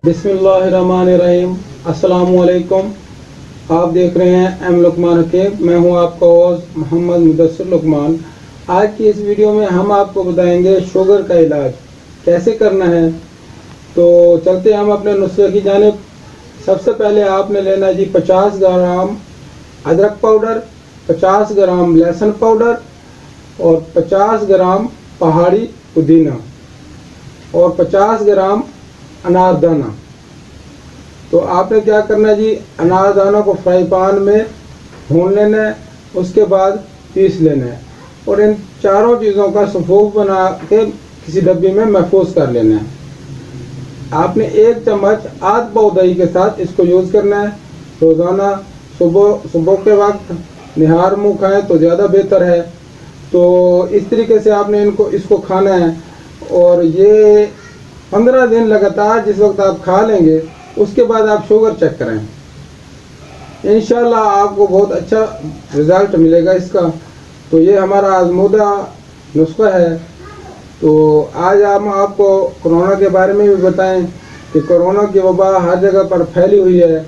बिस्मिल्लाहिर्रहमानिर्रहीम। अस्सलामुअलैकुम। आप देख रहे हैं एम लुकमान हकीम। मैं हूं आपका होस्ट मोहम्मद मुदस्सिर लुकमान। आज की इस वीडियो में हम आपको बताएंगे शुगर का इलाज कैसे करना है। तो चलते हम अपने नुस्खे की जानिब। सबसे पहले आपने लेना जी 50 ग्राम अदरक पाउडर, 50 ग्राम लहसुन पाउडर और 50 ग्राम पहाड़ी पुदीना और 50 ग्राम अनारदाना। तो आपने क्या करना है जी, अनारदाना को फ्राई पैन में भून लेना है, उसके बाद पीस लेना है और इन चारों चीज़ों का सफूफ बना के किसी डब्बी में महफूज कर लेना है। आपने 1 चम्मच आध पाव दही के साथ इसको यूज़ करना है। रोज़ाना सुबह के वक्त निहार मुँह खाएं तो ज़्यादा बेहतर है। तो इस तरीके से आपने इसको खाना है और ये 15 दिन लगातार जिस वक्त आप खा लेंगे उसके बाद आप शुगर चेक करें। इंशाल्लाह आपको बहुत अच्छा रिज़ल्ट मिलेगा इसका। तो ये हमारा आजमूदा नुस्खा है। तो आज हम आपको कोरोना के बारे में भी बताएं कि कोरोना की वबा हर जगह पर फैली हुई है,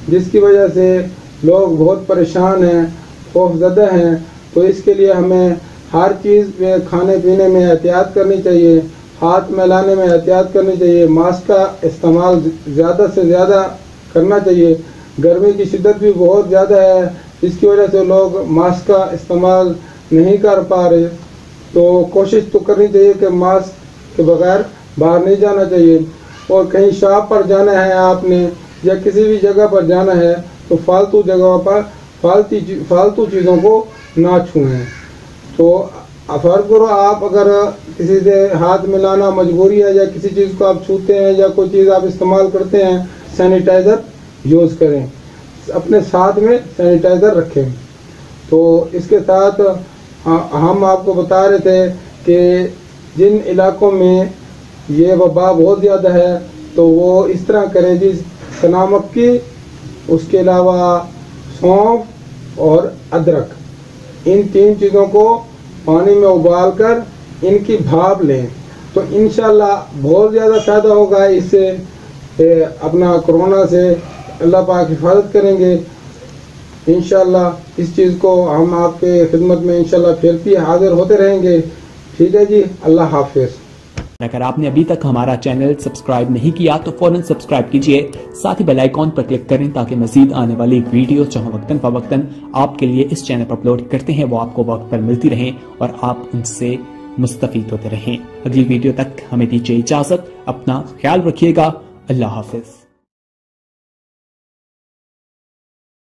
जिसकी वजह से लोग बहुत परेशान हैं, खौफज़दा हैं। तो इसके लिए हमें हर चीज़ में, खाने पीने में एहतियात करनी चाहिए, हाथ मिलाने में एहतियात करनी चाहिए, मास्क का इस्तेमाल ज़्यादा से ज़्यादा करना चाहिए। गर्मी की शिद्दत भी बहुत ज़्यादा है, जिसकी वजह से लोग मास्क का इस्तेमाल नहीं कर पा रहे। तो कोशिश तो करनी चाहिए कि मास्क के बगैर बाहर नहीं जाना चाहिए। और कहीं शॉप पर जाना है आपने या किसी भी जगह पर जाना है तो फालतू जगहों पर फालतू चीज़ों को ना छुएं। तो फर्क करो, आप अगर किसी से हाथ मिलाना मजबूरी है या किसी चीज़ को आप छूते हैं या कोई चीज़ आप इस्तेमाल करते हैं, सैनिटाइज़र यूज़ करें, अपने साथ में सैनिटाइज़र रखें। तो इसके साथ हम आपको बता रहे थे कि जिन इलाकों में ये वबा बहुत ज़्यादा है तो वो इस तरह करें जी, चना मक्की, उसके अलावा सौंफ और अदरक, इन 3 चीज़ों को पानी में उबाल कर इनकी भाप लें तो इंशाल्लाह बहुत ज़्यादा फ़ायदा होगा। इससे अपना कोरोना से अल्लाह पाक हिफाजत करेंगे इंशाल्लाह। इस चीज़ को हम आपके खिदमत में इंशाल्लाह फिर भी हाजिर होते रहेंगे। ठीक है जी, अल्लाह हाफिज़। अगर आपने अभी तक हमारा चैनल सब्सक्राइब नहीं किया तो फौरन सब्सक्राइब कीजिए, साथ ही बेल आइकॉन पर क्लिक करें ताकि मजीद आने वाली वीडियो जो हम वक्तन फवक्तन आपके लिए इस चैनल पर अपलोड करते हैं वो आपको वक्त पर मिलती रहें और आप उनसे मुस्तफीद होते रहें। अगली वीडियो तक हमें दीजिए इजाजत। अपना ख्याल रखिएगा। अल्लाह हाफिज।